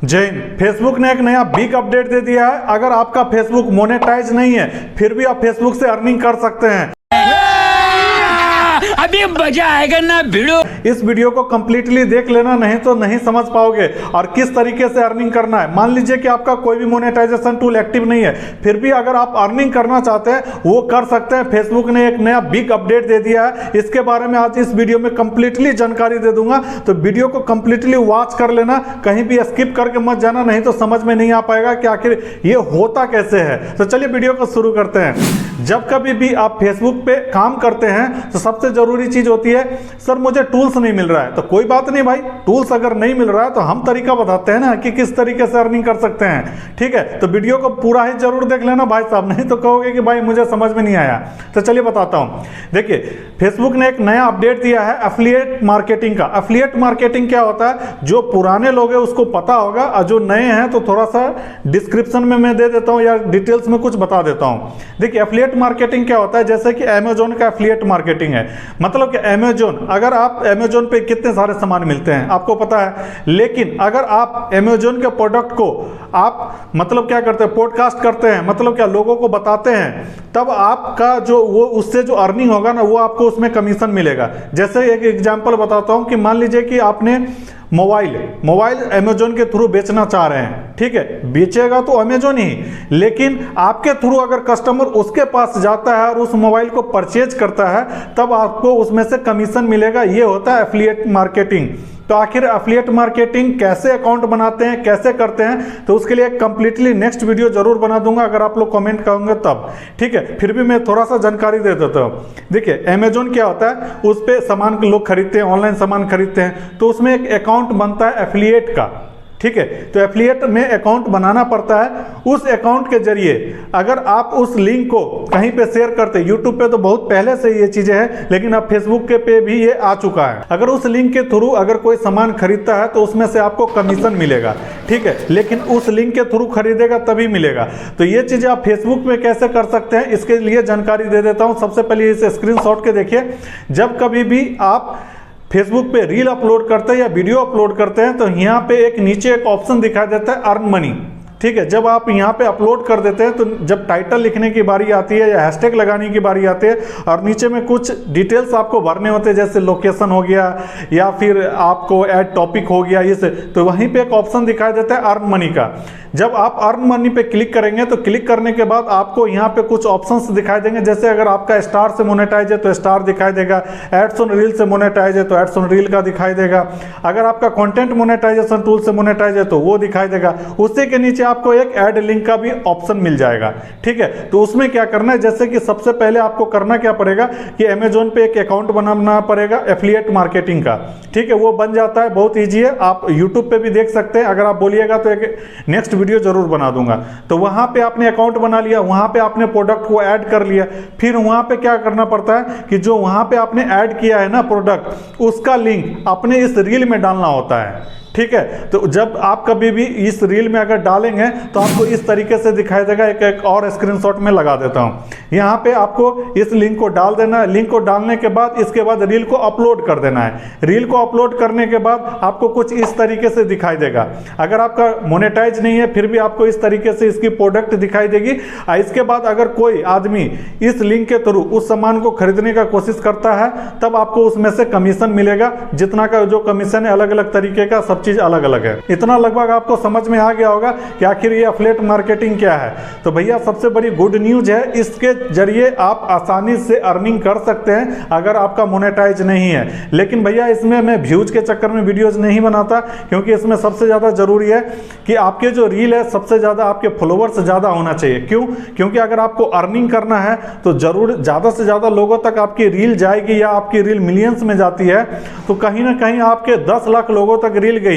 जय हिंद। फेसबुक ने एक नया बिग अपडेट दे दिया है। अगर आपका फेसबुक मोनेटाइज नहीं है फिर भी आप फेसबुक से अर्निंग कर सकते हैं। अभी मजा आएगा ना भिड़ो। इस वीडियो को कंप्लीटली देख लेना, नहीं तो नहीं समझ पाओगे और किस तरीके से अर्निंग करना है। मान लीजिए कि आपका कोई भी मोनेटाइजेशन टूल एक्टिव नहीं है, फिर भी अगर आप अर्निंग करना चाहते हैं वो कर सकते हैं। फेसबुक ने एक नया बिग अपडेट दे दिया है, इसके बारे में आज इस वीडियो में कंप्लीटली जानकारी दे दूंगा। तो वीडियो को कंप्लीटली वॉच कर लेना, कहीं भी स्किप करके मत जाना, नहीं तो समझ में नहीं आ पाएगा कि आखिर ये होता कैसे है। तो चलिए वीडियो को शुरू करते हैं। जब कभी भी आप फेसबुक पे काम करते हैं तो सबसे जरूरी चीज होती है, सर मुझे टूल्स नहीं मिल रहा है। तो कोई बात नहीं भाई, टूल्स अगर नहीं मिल रहा है तो हम तरीका बताते हैं ना कि किस तरीके से अर्निंग कर सकते हैं। ठीक है, तो वीडियो को पूरा ही जरूर देख लेना भाई साहब, नहीं तो कहोगे कि भाई मुझे समझ में नहीं आया। तो चलिए बताता हूं। देखिए, फेसबुक ने एक नया अपडेट दिया है एफिलिएट मार्केटिंग का। एफिलिएट मार्केटिंग क्या होता है, जो पुराने लोग हैं उसको पता होगा, और जो नए हैं तो थोड़ा सा डिस्क्रिप्शन में मैं दे देता हूं या डिटेल्स में कुछ बता देता हूं। देखिए, एफिलिएट मार्केटिंग क्या होता है, जैसे कि अमेजोन का एफिलिएट मार्केटिंग है। मतलब कि अमेजोन, अगर आप अमेजोन पे कितने सारे सामान मिलते हैं आपको पता है, लेकिन अगर आप अमेजोन के प्रोडक्ट को आप मतलब क्या करते हैं, पॉडकास्ट करते हैं, मतलब क्या लोगों को बताते हैं, तब आपका जो वो उससे जो अर्निंग होगा ना वो आपको उसमें कमीशन मिलेगा। जैसे एक एग्जांपल बताता हूं कि मान लीजिए कि आपने मोबाइल अमेजोन के थ्रू बेचना चाह रहे हैं। ठीक है, बेचेगा तो अमेजोन ही, लेकिन आपके थ्रू अगर कस्टमर उसके पास जाता है और उस मोबाइल को परचेज करता है तब आपको उसमें से कमीशन मिलेगा। ये होता है एफिलिएट मार्केटिंग। तो आखिर एफिलिएट मार्केटिंग कैसे अकाउंट बनाते हैं, कैसे करते हैं, तो उसके लिए कंप्लीटली नेक्स्ट वीडियो जरूर बना दूंगा अगर आप लोग कमेंट करोगे तब। ठीक है, फिर भी मैं थोड़ा सा जानकारी दे देता हूँ। देखिए, अमेजोन क्या होता है, उस पर सामान लोग खरीदते हैं, ऑनलाइन सामान खरीदते हैं, तो उसमें एक अकाउंट बनता है एफिलिएट का। ठीक है, तो एफिलिएट में अकाउंट बनाना पड़ता है। उस अकाउंट के जरिए अगर आप उस लिंक को कहीं पे शेयर करते हैं, यूट्यूब पे तो बहुत पहले से ये चीजें हैं, लेकिन अब फेसबुक के पे भी ये आ चुका है। अगर उस लिंक के थ्रू अगर कोई सामान खरीदता है तो उसमें से आपको कमीशन मिलेगा। ठीक है, लेकिन उस लिंक के थ्रू खरीदेगा तभी मिलेगा। तो ये चीजें आप फेसबुक में कैसे कर सकते हैं इसके लिए जानकारी दे देता हूं। सबसे पहले इसे स्क्रीनशॉट के देखिए। जब कभी भी आप फेसबुक पे रील अपलोड करते हैं या वीडियो अपलोड करते हैं तो यहाँ पे एक नीचे एक ऑप्शन दिखाई देता है अर्न मनी। ठीक है, जब आप यहाँ पे अपलोड कर देते हैं तो जब टाइटल लिखने की बारी आती है या हैशटैग लगाने की बारी आती है और नीचे में कुछ डिटेल्स आपको भरने होते हैं, जैसे लोकेशन हो गया या फिर आपको ऐड टॉपिक हो गया, इसे तो वहीं पे एक ऑप्शन दिखाई देता है अर्न मनी का। जब आप अर्न मनी पे क्लिक करेंगे तो क्लिक करने के बाद आपको यहाँ पे कुछ ऑप्शंस दिखाई देंगे। जैसे अगर आपका स्टार से मोनेटाइज है तो स्टार दिखाई देगा, एड्स ऑन रील से मोनेटाइज है तो एड्स ऑन रील का दिखाई देगा, अगर आपका कंटेंट मोनेटाइजेशन टूल से मोनेटाइज है तो वो दिखाई देगा। उसी के नीचे आपको एक ऐड लिंक का भी ऑप्शन मिल जाएगा। ठीक है, तो उसमें क्या करना है, जैसे कि सबसे पहले आपको करना क्या पड़ेगा कि अमेजोन पे एक अकाउंट बनाना पड़ेगा एफिलिएट मार्केटिंग का। ठीक है, वो बन जाता है, बहुत ईजी है, आप यूट्यूब पे भी देख सकते हैं। अगर आप बोलिएगा तो एक नेक्स्ट वीडियो जरूर बना दूंगा। तो वहां पे आपने अकाउंट बना लिया, वहां पे आपने प्रोडक्ट को ऐड कर लिया, फिर वहां पे क्या करना पड़ता है कि जो वहां पे आपने ऐड किया है ना प्रोडक्ट, उसका लिंक अपने इस रील में डालना होता है। ठीक है, तो जब आप कभी भी इस रील में अगर डालेंगे तो आपको इस तरीके से दिखाई देगा। एक और स्क्रीनशॉट में लगा देता हूं। यहाँ पे आपको इस लिंक को डाल देना है। लिंक को डालने के बाद इसके बाद रील को अपलोड कर देना है। रील को अपलोड करने के बाद आपको कुछ इस तरीके से दिखाई देगा। अगर आपका मोनेटाइज नहीं है फिर भी आपको इस तरीके से इसकी प्रोडक्ट दिखाई देगी। इसके बाद अगर कोई आदमी इस लिंक के थ्रू उस सामान को खरीदने का कोशिश करता है तब आपको उसमें से कमीशन मिलेगा। जितना का जो कमीशन है अलग अलग तरीके का, सब चीज अलग अलग है। इतना लगभग आपको समझ में आ गया होगा कि आखिर ये एफिलिएट मार्केटिंग क्या है। तो भैया सबसे बड़ी गुड न्यूज है, इसके जरिए आप आसानी से अर्निंग कर सकते हैं अगर आपका मोनेटाइज नहीं है। लेकिन भैया इसमें मैं व्यूज के चक्कर में वीडियोज नहीं बनाता, क्योंकि इसमें सबसे ज्यादा जरूरी है कि आपके जो रील है सबसे ज्यादा आपके फॉलोवर्स ज्यादा होना चाहिए। क्यों? क्योंकि अगर आपको अर्निंग करना है तो जरूर ज्यादा से ज्यादा लोगों तक आपकी रील जाएगी, या आपकी रील मिलियंस में जाती है तो कहीं ना कहीं आपके 10 लाख लोगों तक रील गई,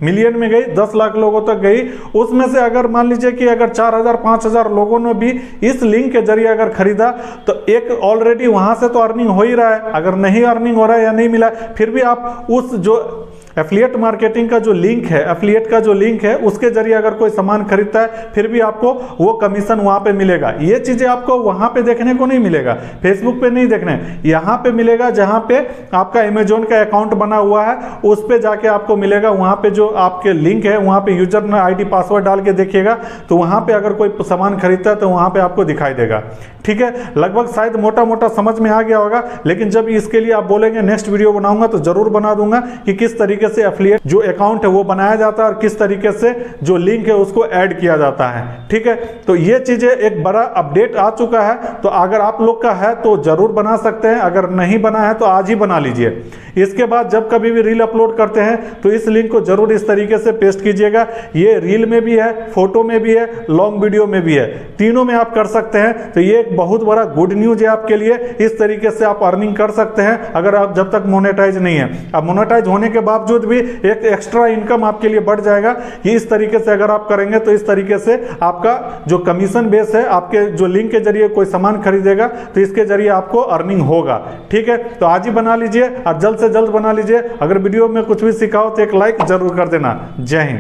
मिलियन में गई, 10 लाख लोगों तक गई, उसमें से अगर मान लीजिए कि अगर 4000 5000 लोगों ने भी इस लिंक के जरिए अगर खरीदा तो एक ऑलरेडी वहां से तो अर्निंग हो ही रहा है। अगर नहीं अर्निंग हो रहा है या नहीं मिला फिर भी आप उस जो एफिलिएट मार्केटिंग का जो लिंक है, एफिलिएट का जो लिंक है, उसके जरिए अगर कोई सामान खरीदता है फिर भी आपको वो कमीशन वहां पे मिलेगा। ये चीजें आपको वहां पे देखने को नहीं मिलेगा, फेसबुक पे नहीं देखने, यहां पे मिलेगा जहां पे आपका अमेजोन का अकाउंट बना हुआ है उस पे जाके आपको मिलेगा। वहां पे जो आपके लिंक है वहां पे यूजर आईडी पासवर्ड डाल के देखिएगा तो वहां पे अगर कोई सामान खरीदता है तो वहां पे आपको दिखाई देगा। ठीक है, लगभग शायद मोटा मोटा समझ में आ गया होगा, लेकिन जब इसके लिए आप बोलेंगे नेक्स्ट वीडियो बनाऊंगा तो जरूर बना दूंगा कि किस तरीके से एफिलिएट जो अकाउंट है वो बनाया जाता है और किस तरीके से जो लिंक है उसको ऐड किया जाता है। ठीक है, तो ये चीजें एक बड़ा अपडेट आ चुका है, तो अगर आप लोग का है तो जरूर बना सकते हैं, अगर नहीं बना है तो आज ही बना लीजिए। इसके बाद जब कभी भी रील अपलोड करते हैं तो इस लिंक को जरूर इस तरीके से पेस्ट कीजिएगा। ये रील में भी है, फोटो में भी है, लॉन्ग वीडियो में भी है, तीनों में आप कर सकते हैं। तो ये एक बहुत बड़ा गुड न्यूज है आपके लिए। इस तरीके से आप अर्निंग कर सकते हैं अगर आप जब तक मोनेटाइज नहीं है। अब मोनेटाइज होने के बावजूद भी एक एक्स्ट्रा इनकम आपके लिए बढ़ जाएगा कि इस तरीके से अगर आप करेंगे तो इस तरीके से आपका जो कमीशन बेस है, आपके जो लिंक के जरिए कोई सामान खरीदेगा तो इसके जरिए आपको अर्निंग होगा। ठीक है, तो आज ही बना लीजिए और जल्द से जल्द बना लीजिए। अगर वीडियो में कुछ भी सीखा हो तो एक लाइक जरूर कर देना। जय हिंद।